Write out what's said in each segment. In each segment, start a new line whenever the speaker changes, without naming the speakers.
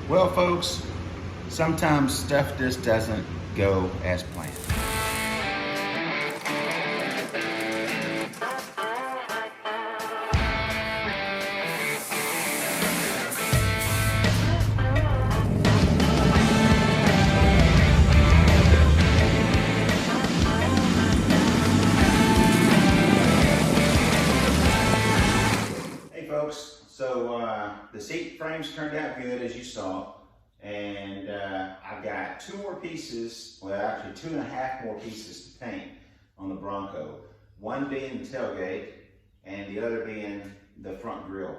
Well, folks, sometimes stuff just doesn't go as planned. Hey folks, so the seat frames turned out good as you saw, and I've got 2 more pieces, well actually 2.5 more pieces to paint on the Bronco. One being the tailgate and the other being the front grille.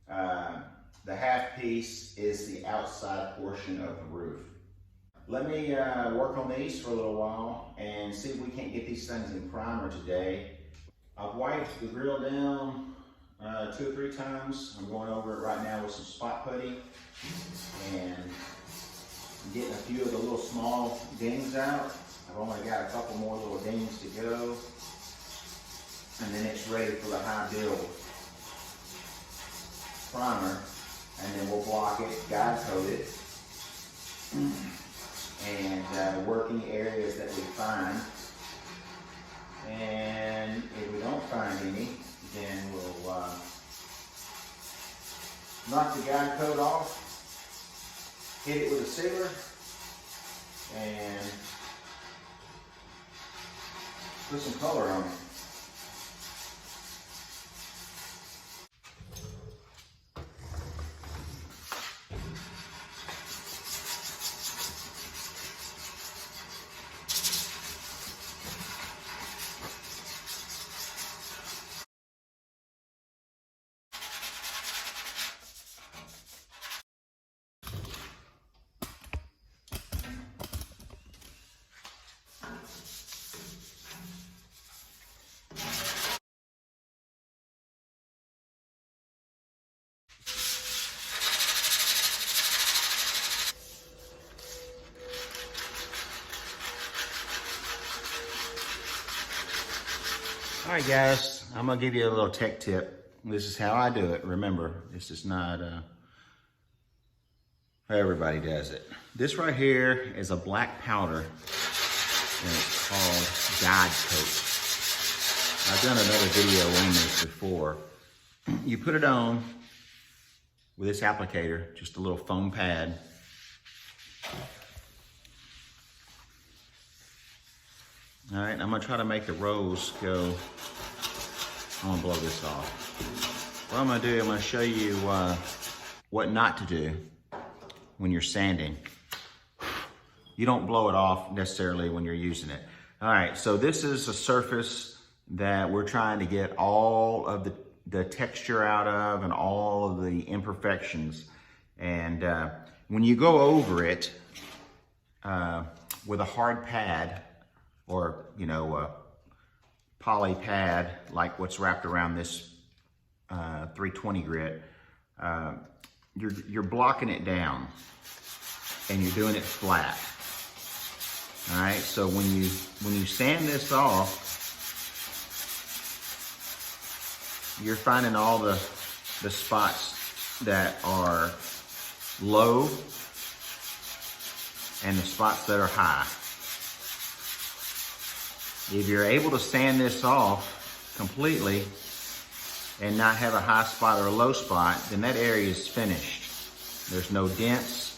The half piece is the outside portion of the roof. Let me work on these for a little while and see if we can't get these things in primer today. I've wiped the grill down 2 or 3 times. I'm going over it right now with some spot putty and getting a few of the little small dings out. I've only got a couple more little dings to go, and then it's ready for the high build primer, and then we'll block it, guide coat it, and work any areas that we find. And if we don't find any, then we'll knock the guide coat off, hit it with a sealer, and put some color on it. All right, guys, I'm gonna give you a little tech tip. This is how I do it. Remember, this is not how everybody does it. This right here is a black powder, and it's called guide coat. I've done another video on this before. You put it on with this applicator, just a little foam pad. All right, I'm gonna try to make the rows go. I'm gonna blow this off. What I'm gonna do, I'm gonna show you what not to do when you're sanding. You don't blow it off necessarily when you're using it. All right, so this is a surface that we're trying to get all of the texture out of and all of the imperfections. And when you go over it with a hard pad, or poly pad like what's wrapped around this 320 grit, you're blocking it down and you're doing it flat. All right, so when you sand this off, you're finding all the spots that are low and the spots that are high. If you're able to sand this off completely and not have a high spot or a low spot, then that area is finished. There's no dents,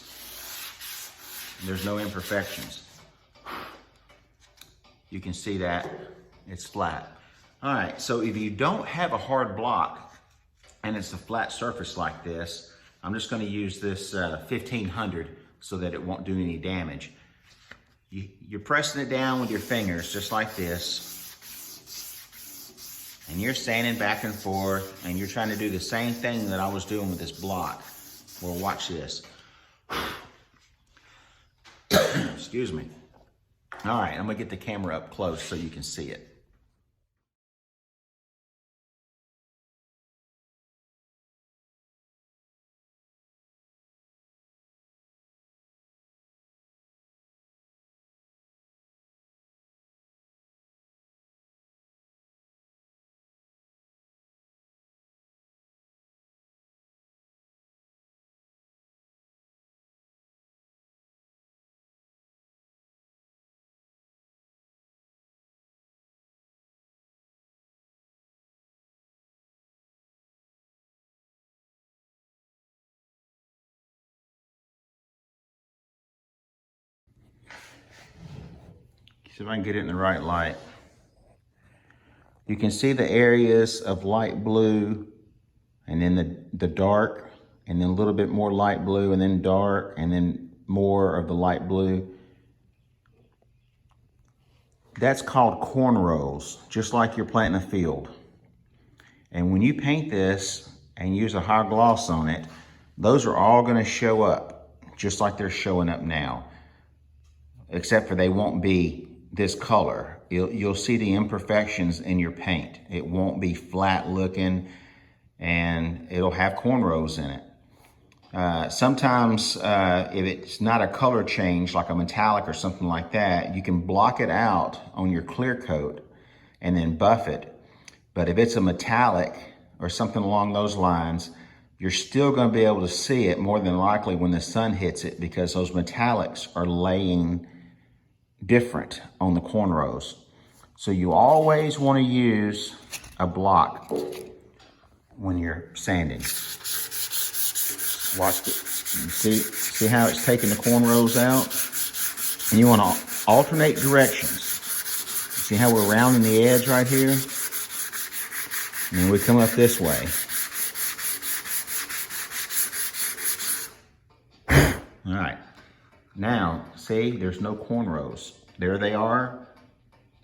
there's no imperfections. You can see that it's flat. All right, so if you don't have a hard block and it's a flat surface like this, I'm just gonna use this 1500 so that it won't do any damage. You're pressing it down with your fingers just like this, and you're sanding back and forth, and you're trying to do the same thing that I was doing with this block. Well, watch this. Excuse me. All right, I'm gonna get the camera up close so you can see it. See if I can get it in the right light. You can see the areas of light blue, and then the dark, and then a little bit more light blue, and then dark, and then more of the light blue. That's called cornrows, just like you're planting a field. And when you paint this and use a high gloss on it, those are all gonna show up, just like they're showing up now. Except for they won't be this color. You'll see the imperfections in your paint. It won't be flat looking, and it'll have cornrows in it. Sometimes if it's not a color change, like a metallic or something like that, you can block it out on your clear coat and then buff it. But if it's a metallic or something along those lines, you're still going to be able to see it more than likely when the sun hits it, because those metallics are laying different on the cornrows. So you always want to use a block when you're sanding. Watch it. See how it's taking the cornrows out? And you want to alternate directions. See how we're rounding the edge right here? And then we come up this way. All right. Now, see, there's no cornrows. There they are.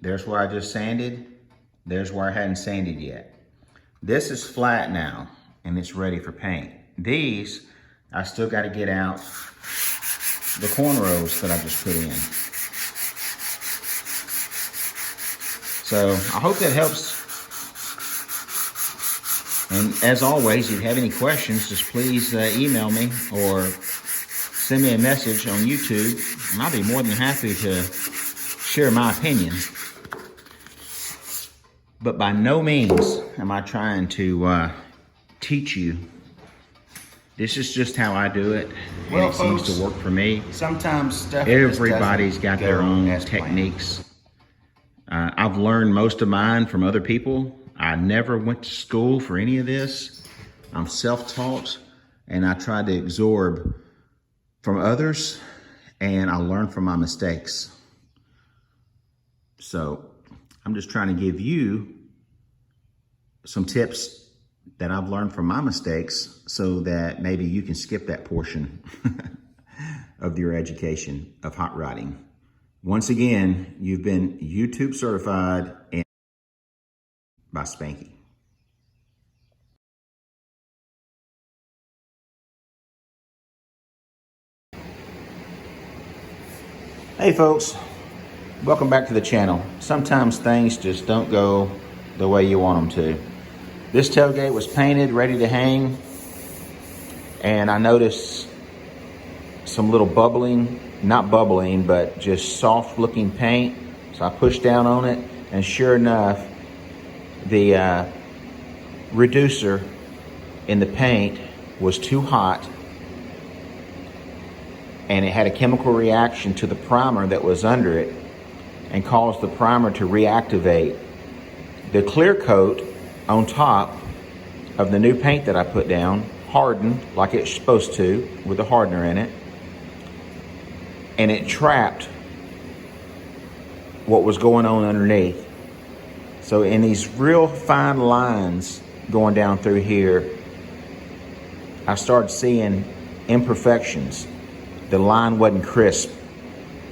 There's where I just sanded. There's where I hadn't sanded yet. This is flat now, and it's ready for paint. These, I still got to get out the cornrows that I just put in. So I hope that helps. And as always, if you have any questions, just please email me or send me a message on YouTube, and I'll be more than happy to share my opinion. But by no means am I trying to teach you. This is just how I do it, and well, it seems to work for me.
Sometimes stuff
everybody's got their own techniques. I've learned most of mine from other people. I never went to school for any of this. I'm self-taught, and I try to absorb from others, and I learn from my mistakes. So I'm just trying to give you some tips that I've learned from my mistakes, so that maybe you can skip that portion of your education of hot rodding. Once again, you've been YouTube certified and by Spanky. Hey folks, welcome back to the channel. Sometimes things just don't go the way you want them to. This tailgate was painted, ready to hang, and I noticed some little bubbling, not bubbling, but just soft looking paint. So I pushed down on it, and sure enough, the reducer in the paint was too hot, and it had a chemical reaction to the primer that was under it and caused the primer to reactivate. The clear coat on top of the new paint that I put down hardened like it's supposed to with a hardener in it, and it trapped what was going on underneath. So in these real fine lines going down through here, I started seeing imperfections. The line wasn't crisp.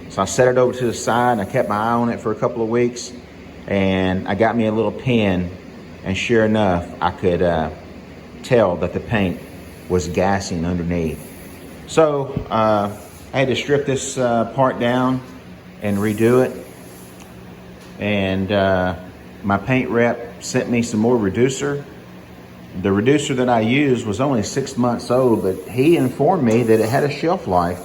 So I set it over to the side, and I kept my eye on it for a couple of weeks, and I got me a little pen, and sure enough, I could tell that the paint was gassing underneath. So I had to strip this part down and redo it. And my paint rep sent me some more reducer. The reducer that I used was only 6 months old, but he informed me that it had a shelf life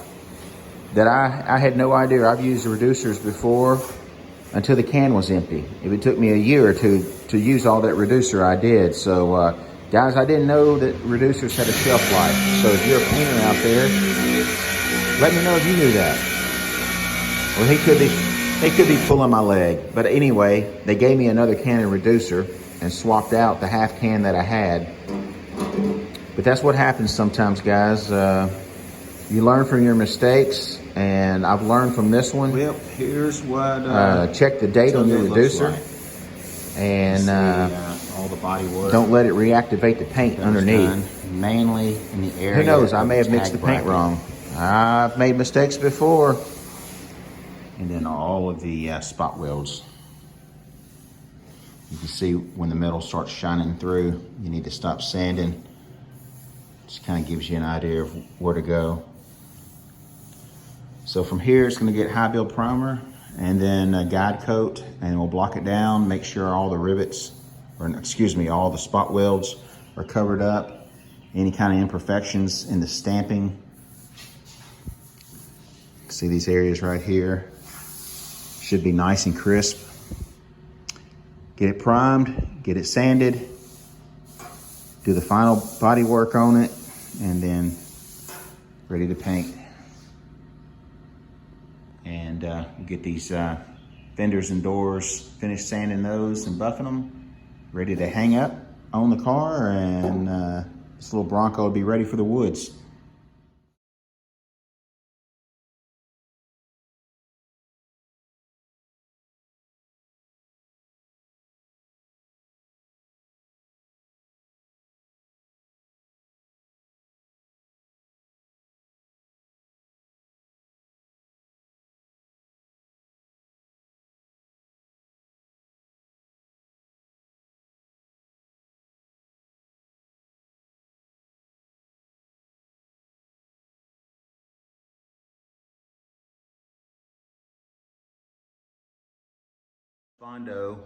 that I had no idea. I've used the reducers before until the can was empty. If it took me a year or two to use all that reducer, I did. So guys, I didn't know that reducers had a shelf life. So if you're a painter out there, let me know if you knew that. Well, he could be pulling my leg. But anyway, they gave me another can of reducer and swapped out the half can that I had. But that's what happens sometimes, guys. You learn from your mistakes,
And I've learned from this one.
Well, here's what
check the date on your reducer.
Like.
And
all the body work.
Don't let it reactivate the paint underneath.
Done, mainly in the area.
Who knows? I may have mixed the paint wrong. I've made mistakes before.
And then all of the spot welds. You can see when the metal starts shining through, you need to stop sanding. Just kind of gives you an idea of where to go. So from here, it's going to get high build primer and then a guide coat, and we'll block it down, make sure all the rivets, or excuse me, all the spot welds are covered up. Any kind of imperfections in the stamping. See these areas right here? Should be nice and crisp. Get it primed, get it sanded, do the final body work on it, and then ready to paint. And we'll get these fenders and doors, finish sanding those and buffing them, ready to hang up on the car, and this little Bronco will be ready for the woods. Bondo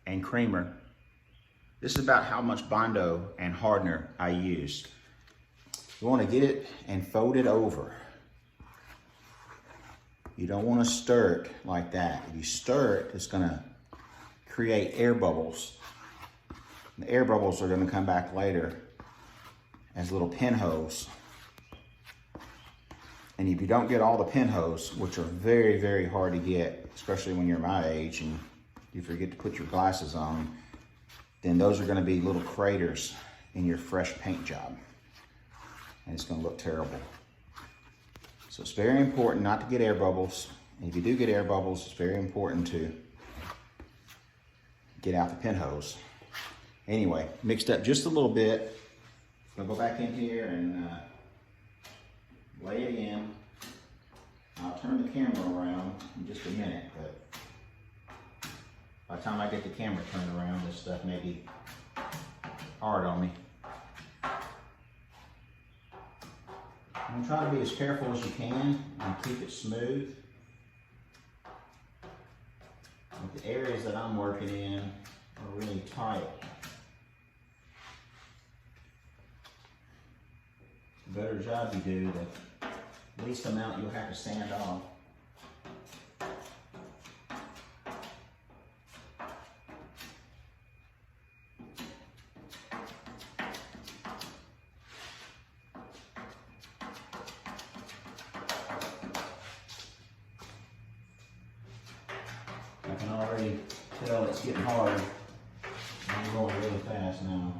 and creamer. This is about how much Bondo and hardener I used. You want to get it and fold it over. You don't want to stir it like that. If you stir it, it's going to create air bubbles. The air bubbles are going to come back later as little pinholes. And if you don't get all the pinholes, which are very, very hard to get, especially when you're my age and you forget to put your glasses on, then those are going to be little craters in your fresh paint job. And it's going to look terrible. So it's very important not to get air bubbles. And if you do get air bubbles, it's very important to get out the pinholes. Anyway, mixed up just a little bit. I'll go back in here and lay it in. I'll turn the camera around in just a minute, but by the time I get the camera turned around, this stuff may be hard on me. I'm gonna try to be as careful as you can and keep it smooth. But the areas that I'm working in are really tight. The better job you do, the least amount you'll have to sand off. I can already tell it's getting hard. I'm going really fast now.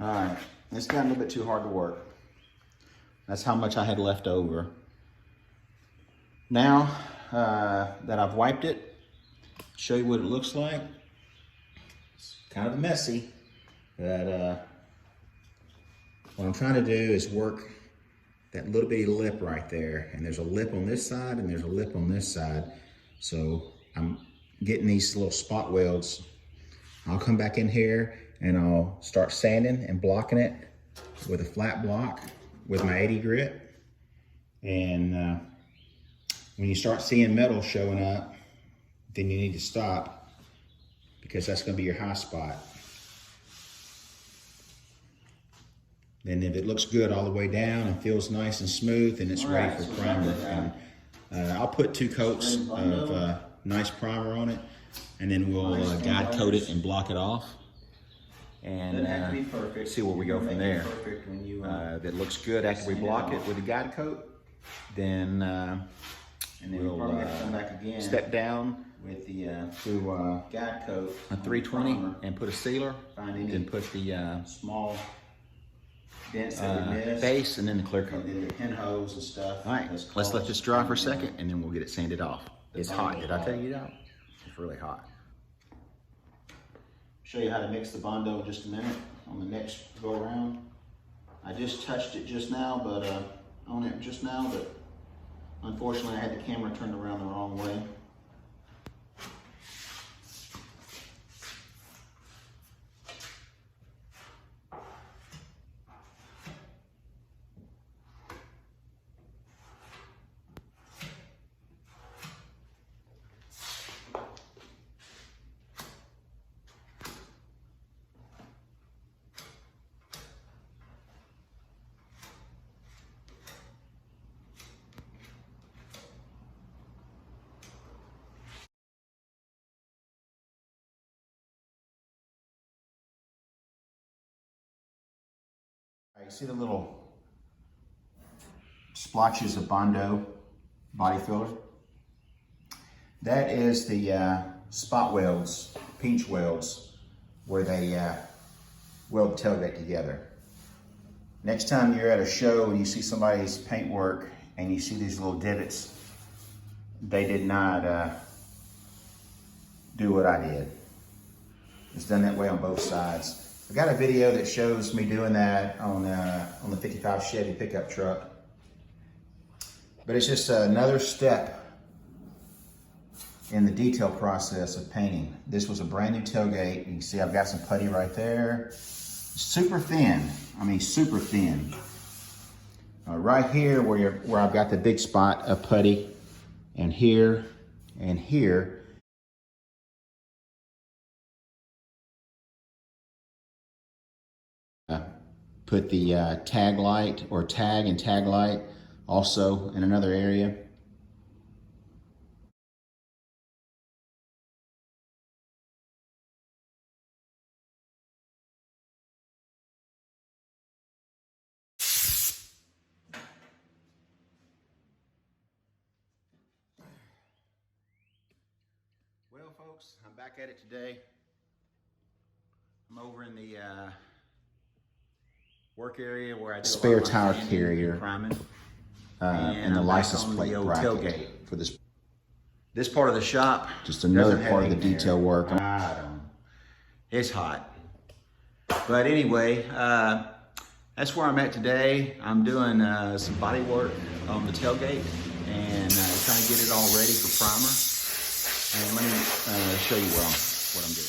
All right, this got a little bit too hard to work. That's how much I had left over. Now that I've wiped it, show you what it looks like. It's kind of messy, but what I'm trying to do is work that little bitty lip right there. And there's a lip on this side and there's a lip on this side. So I'm getting these little spot welds I'll come back in here and I'll start sanding and blocking it with a flat block with my 80 grit. And when you start seeing metal showing up, then you need to stop, because that's going to be your high spot. Then if it looks good all the way down and feels nice and smooth, then it's ready for primer. And I'll put 2 coats of nice primer on it, and then we'll guide coat it and block it off. And see where we go from there. If it looks good after we block it with a guide coat, then we'll come back again, step down with the guide coat, a 320, and put a sealer, then put the small dents base, and then the clear coat, and then the pinholes and stuff. All right, let's let this dry for a second, and then we'll get it sanded off. It's hot. Did I tell you that? It's really hot. Show you how to mix the Bondo in just a minute on the next go around. I just touched it just now, but unfortunately I had the camera turned around the wrong way. You see the little splotches of Bondo body filler? That is the spot welds, pinch welds, where they weld the tailgate together. Next time you're at a show and you see somebody's paintwork and you see these little divots, they did not do what I did. It's done that way on both sides. I've got a video that shows me doing that on the 55 Chevy pickup truck. But it's just another step in the detail process of painting. This was a brand new tailgate. You can see I've got some putty right there. Super thin, I mean super thin. Right here where I've got the big spot of putty, and here and here. Put the tag light, or tag and tag light, also in another area. Well, folks, I'm back at it today. I'm over in the work area where I do spare tire carrier and the license plate bracket tailgate for this part of the shop. Just another part of the detail work. It's hot, but anyway, that's where I'm at today. I'm doing some body work on the tailgate and trying to get it all ready for primer. And let me show you what I'm doing.